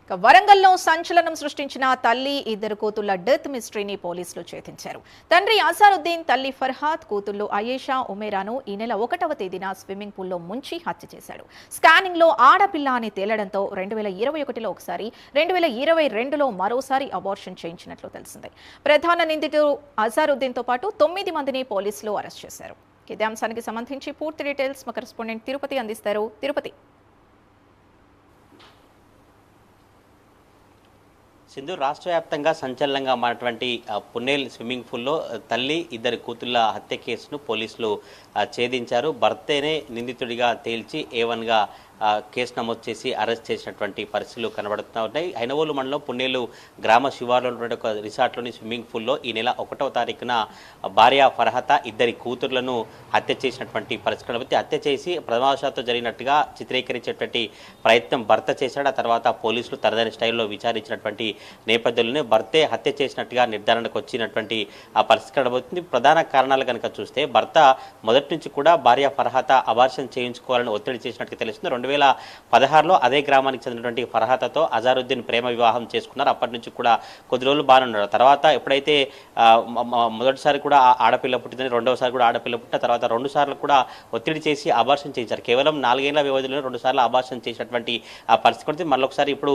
వరంగల్లో సంచలనం సృష్టించిన తల్లి ఇద్దరు కూతుళ్ల డెత్ మిస్టరీని పోలీసులు ఛేదించారు. తండ్రి అజారుద్దీన్, తల్లి ఫర్హాద్, కూతుళ్లు అయేషా, ఉమేరాను ఈ నెల 1వ తేదీన స్విమ్మింగ్ పూల్లో ముంచి హత్య చేశాడు. స్కానింగ్ లో ఆడపిల్ల అని తేలడంతో 2021లో ఒకసారి, 2022లో మరోసారి అబార్షన్ చేయించినట్లు తెలిసింది. ప్రధాన నిందితుడు అజారుద్దీన్ తో పాటు 9 మందిని పోలీసులు అరెస్ట్ చేశారు. ఇదే అంశానికి సంబంధించి పూర్తి డీటెయిల్స్ మా కరెస్పాండెంట్ తిరుపతి అందిస్తారు. తిరుపతి. సింధు, రాష్ట్ర వ్యాప్తంగా సంచలనంగా మారినటువంటి పున్నేల్ స్విమ్మింగ్ పూల్లో తల్లి ఇద్దరు కూతుళ్ల హత్య కేసును పోలీసులు ఛేదించారు. భర్తనే నిందితుడిగా తేల్చి A1గా కేసు నమోదు చేసి అరెస్ట్ చేసినటువంటి పరిస్థితులు కనబడుతూ ఉన్నాయి. ఐనవోలు మండలం పున్నేలు గ్రామ శివారులో ఉన్నటువంటి ఒక రిసార్ట్లోని స్విమ్మింగ్ పూల్లో ఈ నెల 1వ తారీఖున భార్య ఫర్హత ఇద్దరి కూతుర్లను హత్య చేసినటువంటి పరిస్థితి కనబడుతుంది. హత్య చేసి ప్రమాదవశాత్తు జరిగినట్టుగా చిత్రీకరించేటువంటి ప్రయత్నం భర్త చేశాడు. ఆ తర్వాత పోలీసులు తనదైన స్టైల్లో విచారించినటువంటి నేపథ్యంలోనే భర్తే హత్య చేసినట్టుగా నిర్ధారణకు వచ్చినటువంటి ఆ పరిస్థితి కనబడుతుంది. ప్రధాన కారణాలు కనుక చూస్తే భర్త మొదటి నుంచి కూడా భార్య ఫర్హత అబార్షన్ చేయించుకోవాలని ఒత్తిడి చేసినట్టుగా తెలుస్తుంది. 2016లో అదే గ్రామానికి చెందినటువంటి ఫర్హతతో అజారుద్దీన్ ప్రేమ వివాహం చేసుకున్నారు. అప్పటి నుంచి కూడా కొద్ది రోజులు బాగానే ఉన్నారు. తర్వాత ఎప్పుడైతే మొదటిసారి కూడా ఆడపిల్ల పుట్టిందని, రెండవసారి కూడా ఆడపిల్ల పుట్టిన తర్వాత 2 సార్లు కూడా ఒత్తిడి చేసి అబార్షన్ చేయించారు. కేవలం 4 ఏళ్ల వ్యవధిలో 2 సార్లు అబార్షన్ చేసినటువంటి పరిస్థితి. మరొకసారి ఇప్పుడు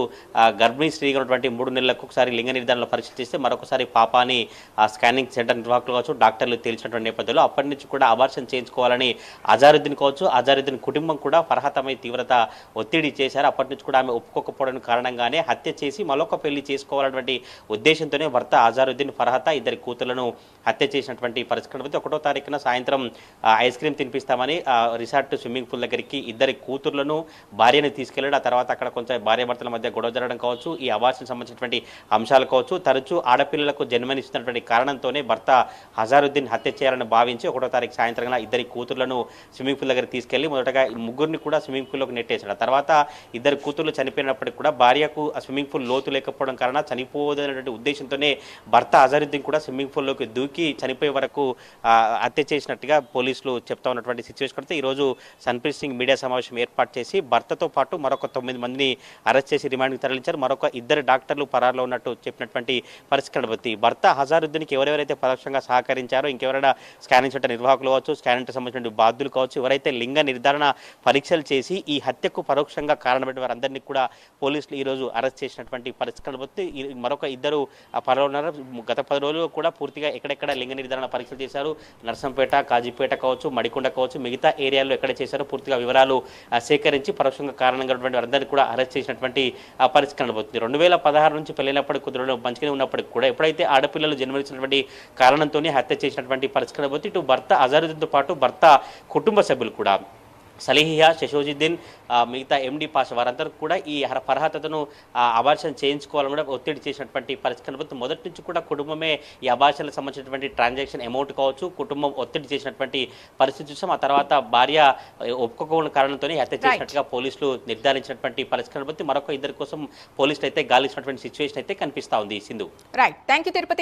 గర్భిణీ స్త్రీగా ఉన్నటువంటి 3 నెలలకు ఒకసారి లింగ నిర్ధారణలో పరీక్ష చేస్తే మరొకసారి పాపాని స్కానింగ్ సెంటర్ నిర్వాహకులు కావచ్చు, డాక్టర్లు తేల్చినటువంటి నేపథ్యంలో అప్పటి నుంచి కూడా అబార్షన్ చేయించుకోవాలని అజారుద్దీన్ కావచ్చు, అజారుద్దీన్ కుటుంబం కూడా ఫర్హతపై తీవ్రత ఒత్తిడి చేశారు. అప్పటి నుంచి కూడా ఆమె ఒప్పుకోకపోవడం కారణంగానే హత్య చేసి మరొక పెళ్లి చేసుకోవాలన్నటువంటి ఉద్దేశంతోనే భర్త అజారుద్దీన్ ఫర్హత ఇద్దరి కూతుళ్లను హత్య చేసినటువంటి పరిస్థితి. 1వ తారీఖున సాయంత్రం ఐస్ క్రీమ్ తినిపిస్తామని రిసార్ట్ స్విమ్మింగ్ పూల్ దగ్గరికి ఇద్దరి కూతుర్లను భార్యను తీసుకెళ్లాడు. ఆ తర్వాత అక్కడ కొంచెం భార్యాభర్తల మధ్య గొడవ జరగడం కావచ్చు, ఈ అబార్షన్ సంబంధించినటువంటి అంశాలు కావచ్చు, తరచూ ఆడపిల్లలకు జన్మనిస్తున్నటువంటి కారణంతోనే భర్త అజారుద్దీన్ హత్య చేయాలని భావించి 1వ తారీఖు సాయంత్రం ఇద్దరి కూతుర్లను స్విమ్మింగ్ పూల్ దగ్గర తీసుకెళ్లి మొదటగా ముగ్గురిని కూడా స్విమ్మింగ్ పూల్లోకి నెట్టేశాడు. ఆ తర్వాత ఇద్దరు కూతుర్లు చనిపోయినప్పటికీ కూడా భార్యకు ఆ స్విమ్మింగ్ పూల్ లోతు లేకపోవడం కారణంగా చనిపోవదనేటువంటి ఉద్దేశంతోనే భర్త అజారుద్దీన్ కూడా స్విమ్మింగ్ పూల్లోకి దూకి చనిపోయే వరకు హత్య చేసినట్టుగా పోలీసులు చెప్తా ఉన్నటువంటి సిచ్యువేషన్ కడితే ఈరోజు సన్ప్రీత్ సింగ్ మీడియా సమావేశం ఏర్పాటు చేసి భర్తతో పాటు మరొక 9 మందిని అరెస్ట్ చేసి రిమాండ్కి తరలించారు. మరొక 2 డాక్టర్లు పరారులో ఉన్నట్టు చెప్పినటువంటి పరిస్థితి కనబడుతుంది. భర్త అజారుద్దీన్కి ఎవరెవరైతే పరోక్షంగా సహకరించారో, ఇంకెవరైనా స్కానింగ్ సెంటర్ నిర్వాహకులు కావచ్చు, స్కానింగ్ సంబంధించిన బాధ్యులు కావచ్చు, ఎవరైతే లింగ నిర్ధారణ పరీక్షలు చేసి ఈ హత్యకు పరోక్షంగా కారణమైన వారందరినీ కూడా పోలీసులు ఈరోజు అరెస్ట్ చేసినటువంటి పరిస్థితి కనబడుతుంది. మరొక 2 పరలో ఉన్నారు. గత 10 రోజులు కూడా పూర్తిగా ఎక్కడెక్కడ లింగ నిర్ధారణ పరీక్షలు చేశారు, నర్సంపేట, కాజీపేట కావచ్చు, మడికొండ కావచ్చు, మిగతా ఏరియాలో ఎక్కడ చేశారో పూర్తిగా వివరాలు సేకరించి పరోక్షంగా కారణంగా ఉన్నటువంటి వారందరినీ కూడా అరెస్ట్ చేసినటువంటి పరిస్థితి కనబడుతుంది. 2016 నుంచి పెళ్ళైనప్పటికీ కొద్ది రోజులు మంచిగానే ఉన్నప్పటికీ కూడా ఎప్పుడైతే ఆడపిల్లలు జన్మనిచ్చినటువంటి కారణంతోనే హత్య చేసినటువంటి పరిస్థితి కనబడుతుంది. ఇటు భర్త అజారుద్దీన్తో పాటు భర్త కుటుంబ సభ్యులు కూడా సలీహియా, శశోజుద్దీన్, మిగతా MD పాషా వారందరూ కూడా ఈ ఫర్హతను అబార్షన్ చేయించుకోవాలని కూడా ఒత్తిడి చేసినటువంటి పరిస్థితి కనబడుతుంది. మొదటి నుంచి కూడా కుటుంబమే ఈ అబార్షన్లకు సంబంధించినటువంటి ట్రాన్సాక్షన్ అమౌంట్ కావచ్చు, కుటుంబం ఒత్తిడి చేసినటువంటి పరిస్థితి చూసాం. ఆ తర్వాత భార్య ఒప్పుకోని కారణంతో హత్య చేసినట్టుగా పోలీసులు నిర్ధారించినటువంటి పరిస్థితి కనబడుతుంది. మరొక 2 కోసం పోలీసులు అయితే గాలించినటువంటి సిచ్యువేషన్ అయితే కనిపిస్తా ఉంది. సింధు. Right, thank you Tirupati.